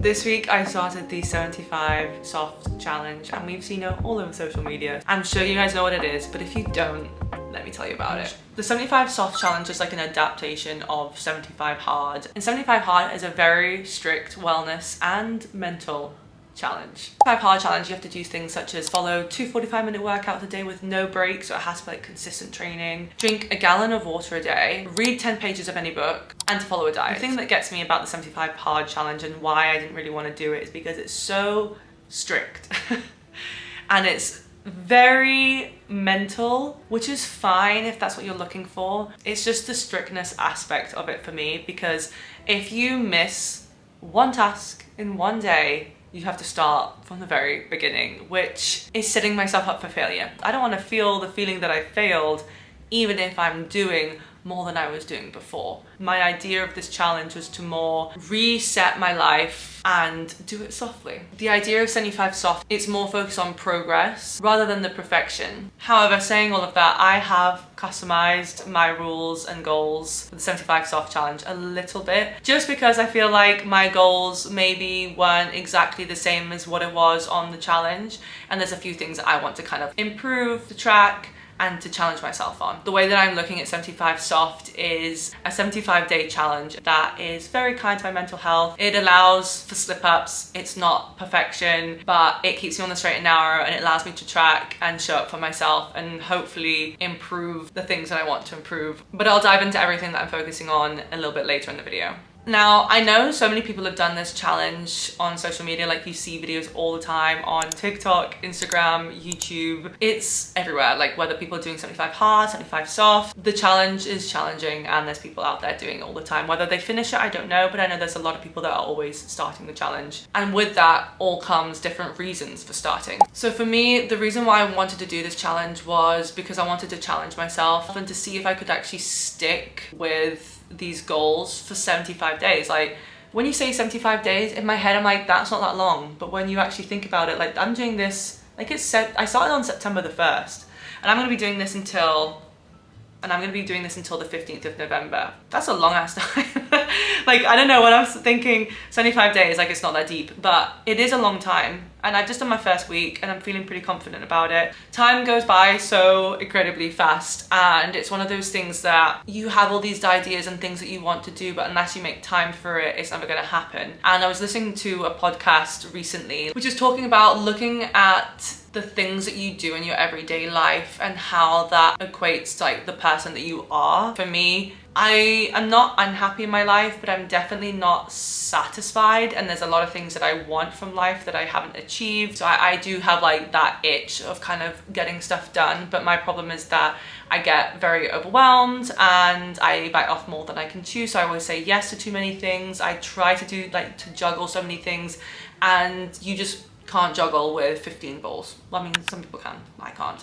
This week I started the 75 soft challenge and we've seen it all over social media. I'm sure you guys know what it is, but if you don't, let me tell you about it. The 75 soft challenge is like an adaptation of 75 hard. And 75 hard is a very strict wellness and mental challenge. 75 hard challenge, you have to do things such as follow 2 45-minute workouts a day with no breaks, so it has to be like consistent training, drink a gallon of water a day, read 10 pages of any book, and to follow a diet. The thing that gets me about the 75 hard challenge and why I didn't really want to do it is because it's so strict and it's very mental, which is fine if that's what you're looking for. It's just the strictness aspect of it for me, because if you miss one task in one day, you have to start from the very beginning, which is setting myself up for failure. I don't want to feel the feeling that I failed, even if I'm doing more than I was doing before. My idea of this challenge was to more reset my life and do it softly. The idea of 75 soft, it's more focused on progress rather than the perfection. However, saying all of that, I have customized my rules and goals for the 75 soft challenge a little bit, just because I feel like my goals maybe weren't exactly the same as what it was on the challenge, and there's a few things that I want to kind of improve the track and to challenge myself on. The way that I'm looking at 75 soft is a 75-day challenge that is very kind to my mental health. It allows for slip-ups, it's not perfection, but it keeps me on the straight and narrow, and it allows me to track and show up for myself and hopefully improve the things that I want to improve. But I'll dive into everything that I'm focusing on a little bit later in the video. Now, I know so many people have done this challenge on social media, like you see videos all the time on TikTok, Instagram, YouTube. It's everywhere, like whether people are doing 75 hard, 75 soft. The challenge is challenging and there's people out there doing it all the time. Whether they finish it, I don't know, but I know there's a lot of people that are always starting the challenge. And with that all comes different reasons for starting. So for me, the reason why I wanted to do this challenge was because I wanted to challenge myself and to see if I could actually stick with these goals for 75 days. Like when you say 75 days, in my head I'm like, that's not that long, but when you actually think about it, like I'm doing this, like it's set, I started on September the 1st and I'm going to be doing this until the 15th of November. That's a long ass time. Like, I don't know, when I was thinking 75 days, like it's not that deep, but it is a long time. And I've just done my first week and I'm feeling pretty confident about it. Time goes by so incredibly fast, and it's one of those things that you have all these ideas and things that you want to do, but unless you make time for it, it's never gonna happen. And I was listening to a podcast recently, which is talking about looking at the things that you do in your everyday life and how that equates to like the person that you are. For me, I am not unhappy in my life, but I'm definitely not satisfied, and there's a lot of things that I want from life that I haven't achieved. So I do have like that itch of kind of getting stuff done, but my problem is that I get very overwhelmed and I bite off more than I can chew. So I always say yes to too many things. I try to do like to juggle so many things, and you just can't juggle with 15 balls. Well, I mean, some people can, I can't.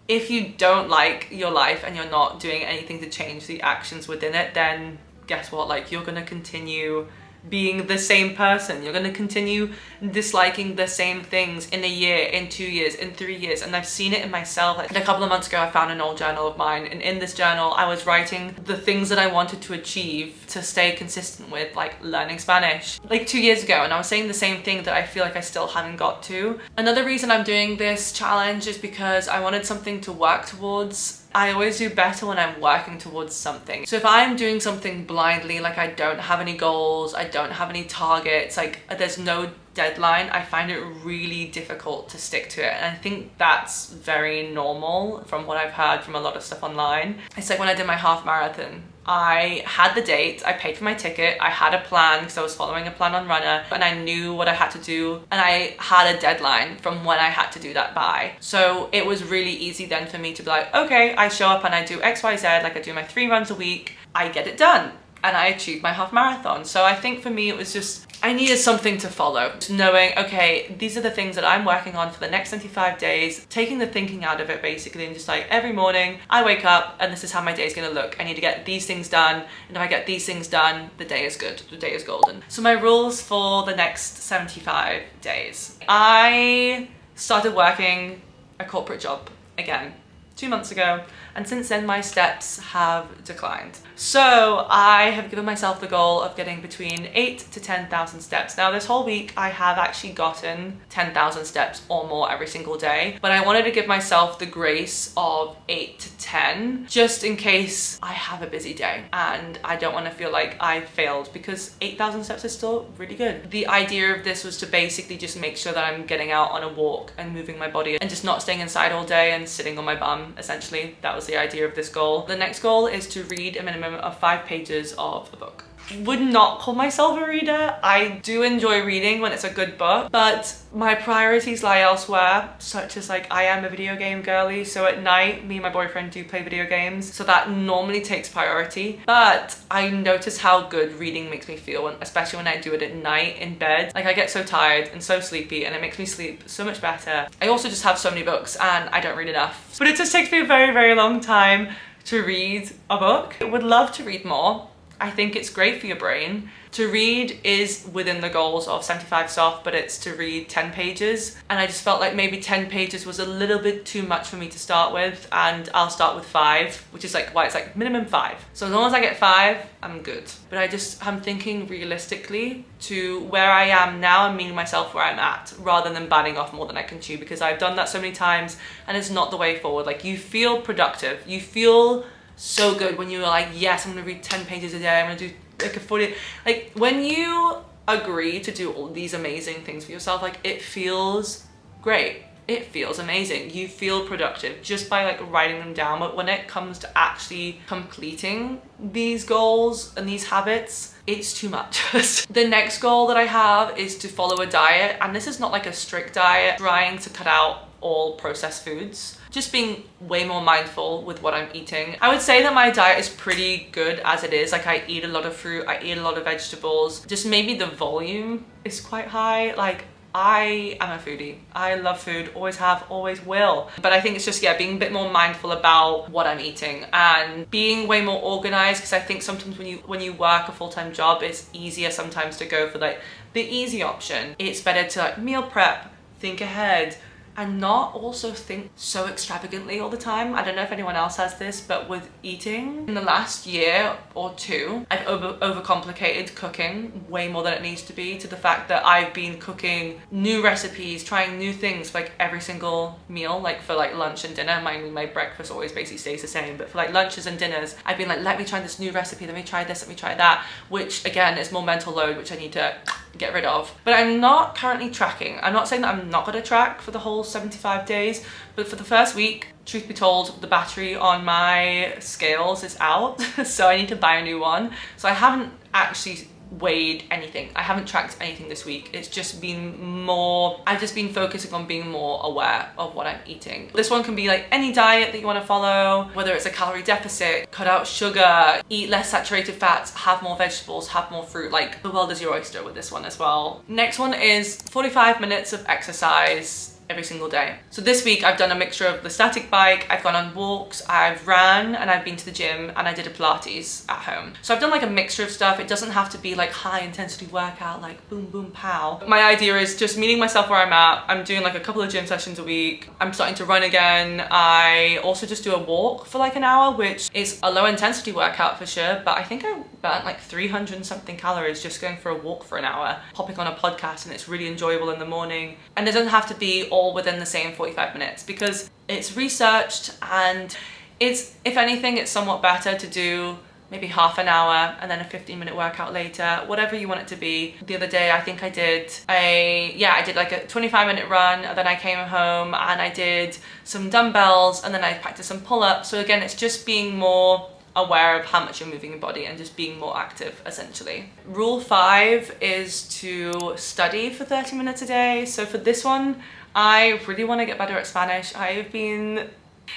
If you don't like your life and you're not doing anything to change the actions within it, then guess what? Like, you're gonna continue being the same person. You're gonna continue disliking the same things in a year, in 2 years, in 3 years. And I've seen it in myself. Like a couple of months ago, I found an old journal of mine, and in this journal, I was writing the things that I wanted to achieve to stay consistent with, like learning Spanish, like 2 years ago. And I was saying the same thing that I feel like I still haven't got to. Another reason I'm doing this challenge is because I wanted something to work towards. I always do better when I'm working towards something. So if I'm doing something blindly, like I don't have any goals, I don't have any targets, like there's no deadline, I find it really difficult to stick to it. And I think that's very normal from what I've heard from a lot of stuff online. It's like when I did my half marathon, I had the date, I paid for my ticket, I had a plan because I was following a plan on Runner, and I knew what I had to do, and I had a deadline from when I had to do that by. So it was really easy then for me to be like, okay, I show up and I do XYZ, like I do my 3 runs a week, I get it done, and I achieved my half marathon. So I think for me it was just, I needed something to follow. Just knowing, okay, these are the things that I'm working on for the next 75 days, taking the thinking out of it basically, and just like every morning I wake up and this is how my day is gonna look. I need to get these things done, and if I get these things done, the day is good, the day is golden. So my rules for the next 75 days. I started working a corporate job again 2 months ago. and since then my steps have declined. So I have given myself the goal of getting between 8 to 10,000 steps. Now this whole week I have actually gotten 10,000 steps or more every single day, but I wanted to give myself the grace of 8 to 10 just in case I have a busy day and I don't want to feel like I failed, because 8,000 steps is still really good. The idea of this was to basically just make sure that I'm getting out on a walk and moving my body and just not staying inside all day and sitting on my bum, essentially. That was the idea of this goal. The next goal is to read a minimum of 5 pages of a book. Would not call myself a reader. I do enjoy reading when it's a good book, but my priorities lie elsewhere, such as like I am a video game girly, so at night me and my boyfriend do play video games, so that normally takes priority. But I notice how good reading makes me feel, especially when I do it at night in bed. Like I get so tired and so sleepy and it makes me sleep so much better. I also just have so many books and I don't read enough, but it just takes me a very, very long time to read a book. I would love to read more. I think it's great for your brain. To read is within the goals of 75 soft, but it's to read 10 pages. And I just felt like maybe 10 pages was a little bit too much for me to start with, and I'll start with 5, which is like why it's like minimum 5. So as long as I get 5, I'm good. But I'm thinking realistically to where I am now and meeting myself where I'm at, rather than biting off more than I can chew, because I've done that so many times and it's not the way forward. Like you feel productive, you feel so good when you're like, yes, I'm gonna read 10 pages a day, I'm gonna do like a 40, like when you agree to do all these amazing things for yourself, like it feels great. It feels amazing. You feel productive just by like writing them down. But when it comes to actually completing these goals and these habits, it's too much. The next goal that I have is to follow a diet. And this is not like a strict diet, trying to cut out all processed foods. Just being way more mindful with what I'm eating. I would say that my diet is pretty good as it is. Like I eat a lot of fruit, I eat a lot of vegetables. Just maybe the volume is quite high. Like I am a foodie. I love food, always have, always will. But I think it's just, yeah, being a bit more mindful about what I'm eating and being way more organized, because I think sometimes when you work a full-time job, it's easier sometimes to go for like the easy option. It's better to like meal prep, think ahead, and not also think so extravagantly all the time. I don't know if anyone else has this, but with eating, in the last year or two, I've overcomplicated cooking way more than it needs to be, to the fact that I've been cooking new recipes, trying new things for like every single meal, like for like lunch and dinner. My breakfast always basically stays the same, but for like lunches and dinners, I've been like, let me try this new recipe, let me try this, let me try that, which again is more mental load, which I need to get rid of. But I'm not currently tracking. I'm not saying that I'm not going to track for the whole 75 days, but for the first week, truth be told, the battery on my scales is out, so I need to buy a new one. So I haven't actually weighed anything. I haven't tracked anything this week. It's just been more, I've just been focusing on being more aware of what I'm eating. This one can be like any diet that you want to follow, whether it's a calorie deficit, cut out sugar, eat less saturated fats, have more vegetables, have more fruit. Like the world is your oyster with this one as well. Next one is 45 minutes of exercise every single day. So this week I've done a mixture of the static bike, I've gone on walks, I've ran, and I've been to the gym, and I did a Pilates at home. So I've done like a mixture of stuff. It doesn't have to be like high intensity workout, like boom, boom, pow. My idea is just meeting myself where I'm at. I'm doing like a couple of gym sessions a week. I'm starting to run again. I also just do a walk for like an hour, which is a low intensity workout for sure, but I think I burnt like 300 and something calories just going for a walk for an hour, popping on a podcast, and it's really enjoyable in the morning. And it doesn't have to be all within the same 45 minutes, because it's researched, and it's, if anything, it's somewhat better to do maybe half an hour and then a 15-minute workout later, whatever you want it to be. The other day I think I did like a 25-minute run, and then I came home and I did some dumbbells, and then I practiced some pull-ups. So again, it's just being more aware of how much you're moving your body and just being more active, essentially. Rule 5 is to study for 30 minutes a day. So for this one, I really want to get better at Spanish.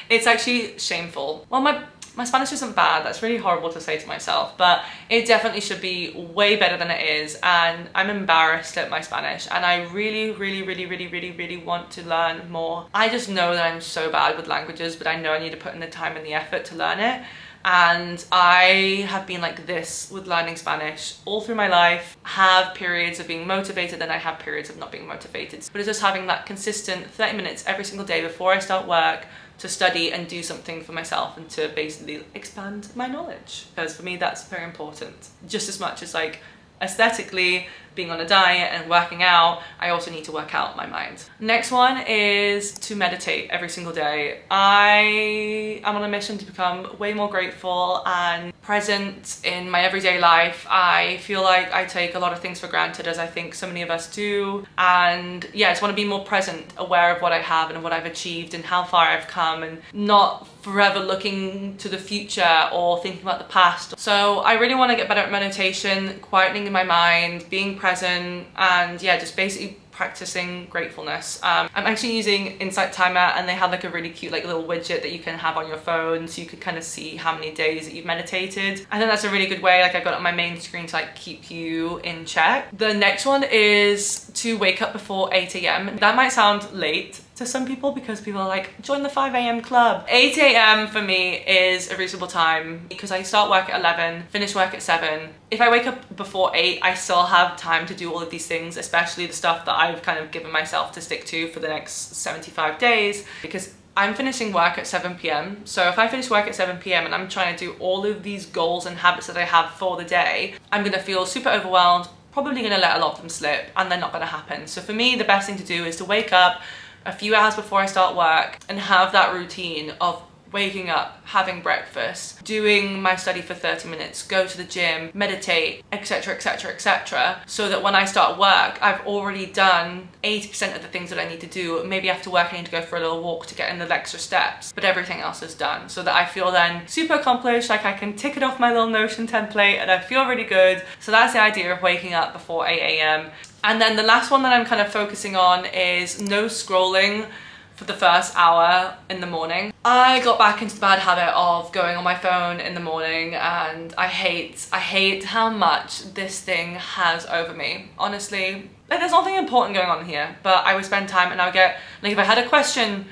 It's actually shameful. Well, my Spanish isn't bad. That's really horrible to say to myself, but it definitely should be way better than it is. And I'm embarrassed at my Spanish, and I really, really, really, really, really, really want to learn more. I just know that I'm so bad with languages, but I know I need to put in the time and the effort to learn it. And I have been like this with learning Spanish all through my life. Have periods of being motivated and I have periods of not being motivated. But it's just having that consistent 30 minutes every single day before I start work, to study and do something for myself and to basically expand my knowledge, because for me that's very important. Just as much as like aesthetically being on a diet and working out, I also need to work out my mind. Next one is to meditate every single day. I am on a mission to become way more grateful and present in my everyday life. I feel like I take a lot of things for granted, as I think so many of us do. And yeah, I just want to be more present, aware of what I have and what I've achieved and how far I've come, and not forever looking to the future or thinking about the past. So I really want to get better at meditation, quietening my mind, being present, and yeah, just basically practicing gratefulness. I'm actually using Insight Timer, and they have like a really cute like little widget that you can have on your phone, so you could kind of see how many days that you've meditated. I think that's a really good way. Like I got it on my main screen to like keep you in check. The next one is to wake up before 8 a.m. That might sound late to some people, because people are like, join the 5 a.m. club. 8 a.m. for me is a reasonable time, because I start work at 11, finish work at 7. If I wake up before 8, I still have time to do all of these things, especially the stuff that I've kind of given myself to stick to for the next 75 days, because I'm finishing work at 7 p.m. So if I finish work at 7 p.m. and I'm trying to do all of these goals and habits that I have for the day, I'm gonna feel super overwhelmed, probably gonna let a lot of them slip, and they're not gonna happen. So for me, the best thing to do is to wake up a few hours before I start work and have that routine of waking up, having breakfast, doing my study for 30 minutes, go to the gym, meditate, etc, etc, etc, so that when I start work, I've already done 80% of the things that I need to do. Maybe after work I need to go for a little walk to get in the extra steps, but everything else is done, so that I feel then super accomplished, like I can tick it off my little Notion template and I feel really good. So that's the idea of waking up before 8 a.m. And then the last one that I'm kind of focusing on is no scrolling for the first hour in the morning. I got back into the bad habit of going on my phone in the morning, and I hate how much this thing has over me. Honestly, like, there's nothing important going on here, but I would spend time and I would get, like if I had a question,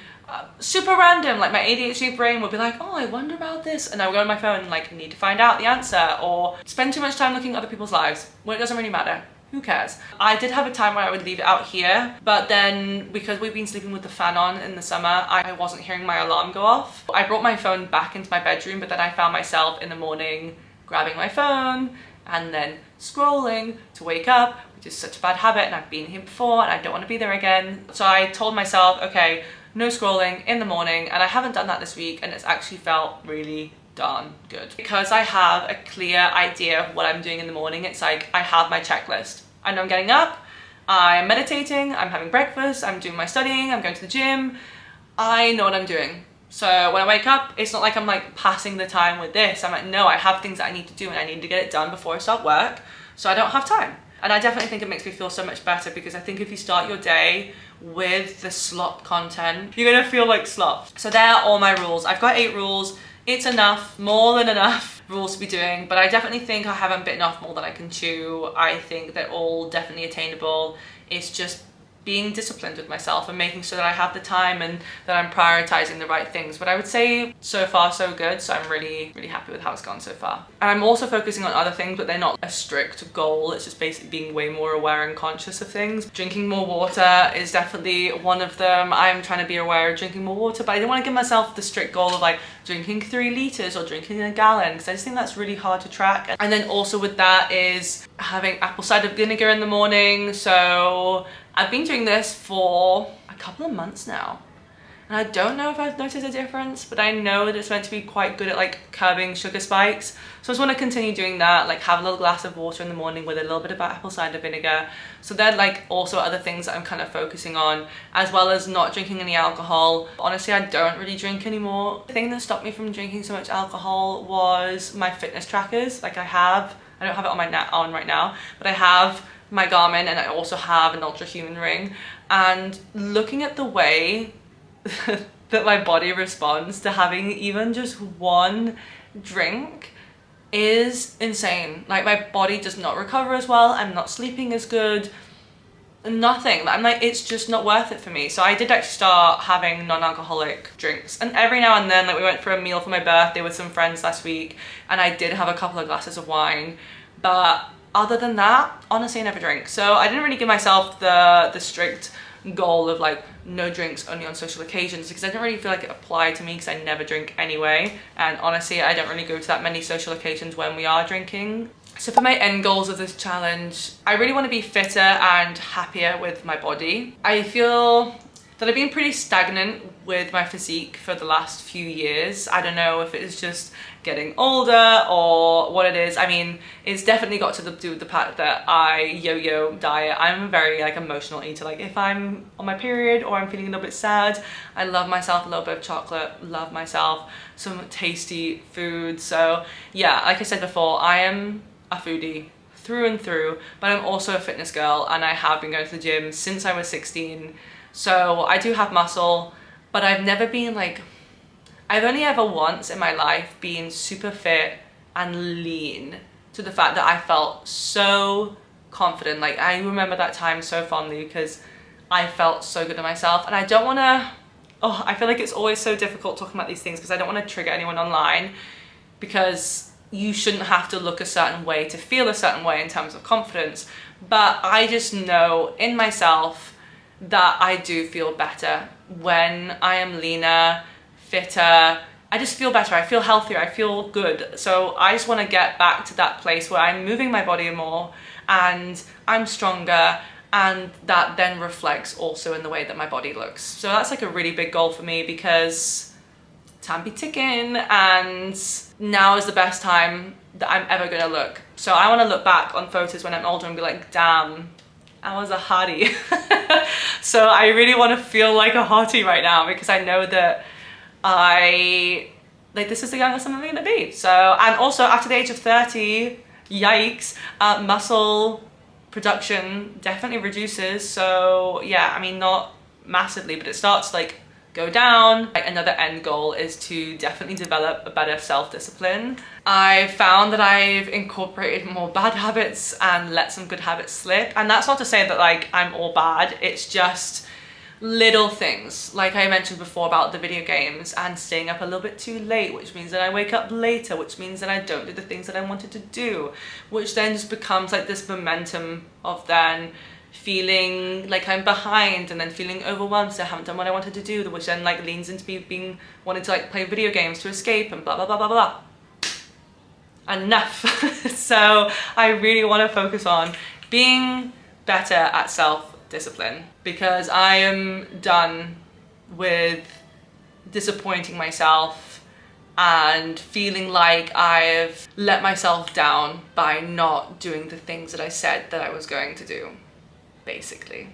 super random, like my ADHD brain would be like, oh, I wonder about this, and I would go on my phone and like need to find out the answer, or spend too much time looking at other people's lives when it doesn't really matter. Who cares? I did have a time where I would leave it out here, but then because we've been sleeping with the fan on in the summer, I wasn't hearing my alarm go off. I brought my phone back into my bedroom, but then I found myself in the morning grabbing my phone and then scrolling to wake up, which is such a bad habit, and I've been here before and I don't want to be there again. So I told myself, okay, no scrolling in the morning, and I haven't done that this week, and it's actually felt really darn good. Because I have a clear idea of what I'm doing in the morning, it's like I have my checklist. I know I'm getting up, I'm meditating, I'm having breakfast, I'm doing my studying, I'm going to the gym. I know what I'm doing. So when I wake up, it's not like I'm like passing the time with this. I'm like, no, I have things that I need to do and I need to get it done before I start work, so I don't have time. And I definitely think it makes me feel so much better, because I think if you start your day with the slop content, you're gonna feel like slop. So there are all my rules. I've got 8 rules. It's enough, more than enough rules to be doing, but I definitely think I haven't bitten off more than I can chew. I think they're all definitely attainable. It's just being disciplined with myself and making sure that I have the time and that I'm prioritizing the right things. But I would say so far so good, so I'm really happy with how it's gone so far. And I'm also focusing on other things, but they're not a strict goal. It's just basically being way more aware and conscious of things. Drinking more water is definitely one of them. I'm trying to be aware of drinking more water, but I don't want to give myself the strict goal of like drinking 3 liters or drinking a gallon, because I just think that's really hard to track. And then also with that is having apple cider vinegar in the morning. So I've been doing this for a couple of months now, and I don't know if I've noticed a difference, but I know that it's meant to be quite good at like curbing sugar spikes. So I just want to continue doing that, like have a little glass of water in the morning with a little bit of apple cider vinegar. So then like also other things that I'm kind of focusing on, as well as not drinking any alcohol. Honestly, I don't really drink anymore. The thing that stopped me from drinking so much alcohol was my fitness trackers. Like I don't have it on on right now, but I have my Garmin, and I also have an Ultra Human Ring, and looking at the way that my body responds to having even just one drink is insane. Like my body does not recover as well, I'm not sleeping as good, nothing. I'm like, it's just not worth it for me. So I did actually start having non-alcoholic drinks, and every now and then, like we went for a meal for my birthday with some friends last week, and I did have a couple of glasses of wine, but other than that, honestly, I never drink. So I didn't really give myself the strict goal of like no drinks only on social occasions, because I don't really feel like it applied to me because I never drink anyway, and honestly I don't really go to that many social occasions when we are drinking. So for my end goals of this challenge, I really want to be fitter and happier with my body. I feel that I've been pretty stagnant with my physique for the last few years. I don't know if it's just getting older or what it is. I mean, it's definitely got to do with the fact that I yo-yo diet. I'm a very like emotional eater. Like if I'm on my period or I'm feeling a little bit sad, I love myself a little bit of chocolate, love myself some tasty food. So yeah, like I said before, I am a foodie through and through, but I'm also a fitness girl, and I have been going to the gym since I was 16. So I do have muscle, but I've never been like, I've only ever once in my life been super fit and lean to the fact that I felt so confident. Like I remember that time so fondly because I felt so good in myself, and I don't want to, I feel like it's always so difficult talking about these things because I don't want to trigger anyone online, because you shouldn't have to look a certain way to feel a certain way in terms of confidence. But I just know in myself that I do feel better when I am leaner, fitter. I just feel better, I feel healthier, I feel good. So I just want to get back to that place where I'm moving my body more and I'm stronger, and that then reflects also in the way that my body looks. So that's like a really big goal for me, because time be ticking and now is the best time that I'm ever gonna look. So I want to look back on photos when I'm older and be like, damn, I was a hottie. So I really want to feel like a hottie right now, because I know that this is the youngest I'm ever gonna be. So, and also after the age of 30, yikes, muscle production definitely reduces. So yeah, I mean, not massively, but it starts to like go down. Like another end goal is to definitely develop a better self-discipline. I've found that I've incorporated more bad habits and let some good habits slip. And that's not to say that like I'm all bad, it's just little things. Like I mentioned before about the video games and staying up a little bit too late, which means that I wake up later, which means that I don't do the things that I wanted to do, which then just becomes like this momentum of then feeling like I'm behind and then feeling overwhelmed because I haven't done what I wanted to do, which then like leans into me being wanting to like play video games to escape and blah blah blah blah blah. Enough. So I really want to focus on being better at self-discipline, because I am done with disappointing myself and feeling like I've let myself down by not doing the things that I said that I was going to do, basically.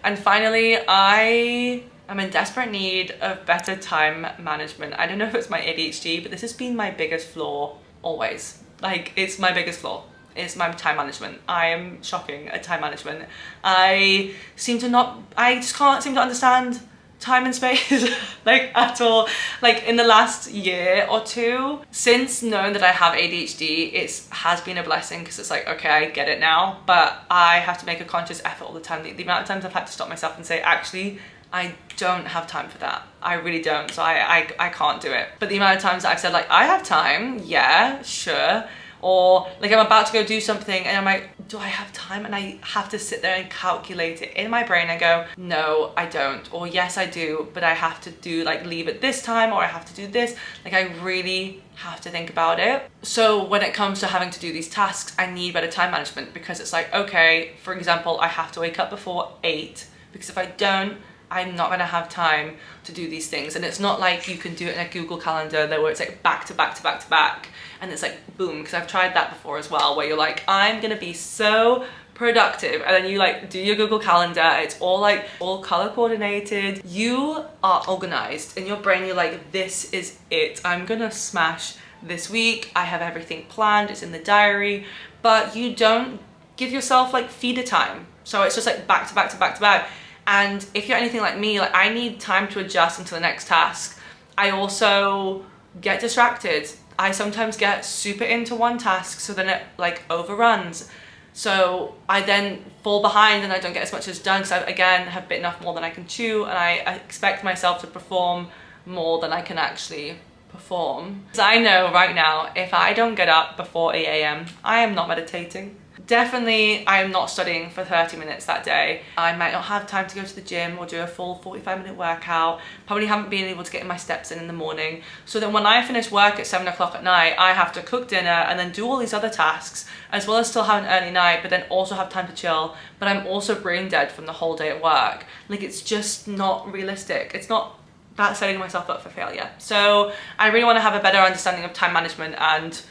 And finally, I am in desperate need of better time management. I don't know if it's my ADHD, but this has been my biggest flaw always. Like, it's my biggest flaw. It's my time management. I am shocking at time management. I just can't seem to understand time and space like at all. Like in the last year or two, since knowing that I have ADHD, it has been a blessing, because it's like, okay, I get it now, but I have to make a conscious effort all the time. The amount of times I've had to stop myself and say, actually, I don't have time for that. I really don't. So I can't do it. But the amount of times that I've said like, I have time, yeah, sure. Or like I'm about to go do something and I'm like, do I have time? And I have to sit there and calculate it in my brain and go, no, I don't. Or yes, I do, but I have to do like leave at this time, or I have to do this. Like I really have to think about it. So when it comes to having to do these tasks, I need better time management, because it's like, okay, for example, I have to wake up before 8, because if I don't, I'm not gonna have time to do these things. And it's not like you can do it in a Google Calendar where it's like back to back to back to back. And it's like, boom, because I've tried that before as well, where you're like, I'm gonna be so productive. And then you like do your Google Calendar, it's all like all color coordinated. You are organized in your brain, you're like, this is it. I'm gonna smash this week. I have everything planned, it's in the diary, but you don't give yourself like feeder time. So it's just like back to back to back to back. And if you're anything like me, like I need time to adjust into the next task. I also get distracted. I sometimes get super into one task, so then it like overruns. So I then fall behind and I don't get as much as done, because I again have bitten off more than I can chew, and I expect myself to perform more than I can actually perform. So I know right now, if I don't get up before 8 AM, I am not meditating. Definitely, I am not studying for 30 minutes that day. I might not have time to go to the gym or do a full 45-minute workout. Probably haven't been able to get my steps in the morning. So then when I finish work at 7 o'clock at night, I have to cook dinner and then do all these other tasks, as well as still have an early night, but then also have time to chill. But I'm also brain dead from the whole day at work. Like, it's just not realistic. It's not that setting myself up for failure. So I really want to have a better understanding of time management and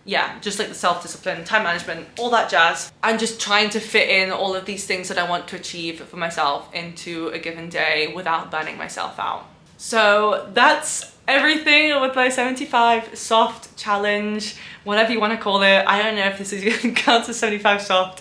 yeah, just like the self-discipline, time management, all that jazz. And just trying to fit in all of these things that I want to achieve for myself into a given day without burning myself out. So that's everything with my 75 soft challenge, whatever you want to call it. I don't know if this is even counts as 75 soft,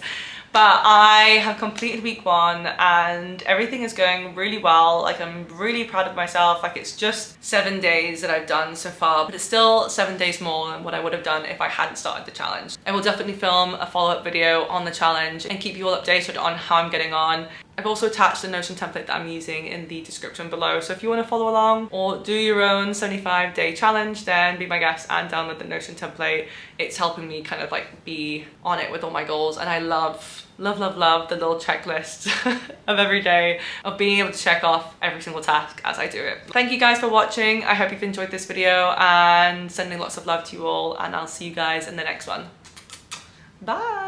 but I have completed week 1 and everything is going really well. Like, I'm really proud of myself. Like, it's just 7 days that I've done so far, but it's still 7 days more than what I would have done if I hadn't started the challenge. I will definitely film a follow-up video on the challenge and keep you all updated on how I'm getting on. I've also attached the Notion template that I'm using in the description below, so if you want to follow along or do your own 75-day challenge, then be my guest and download the Notion template. It's helping me kind of like be on it with all my goals, and I love the little checklist of every day, of being able to check off every single task as I do it. Thank you guys for watching. I hope you've enjoyed this video, and sending lots of love to you all, and I'll see you guys in the next one. Bye!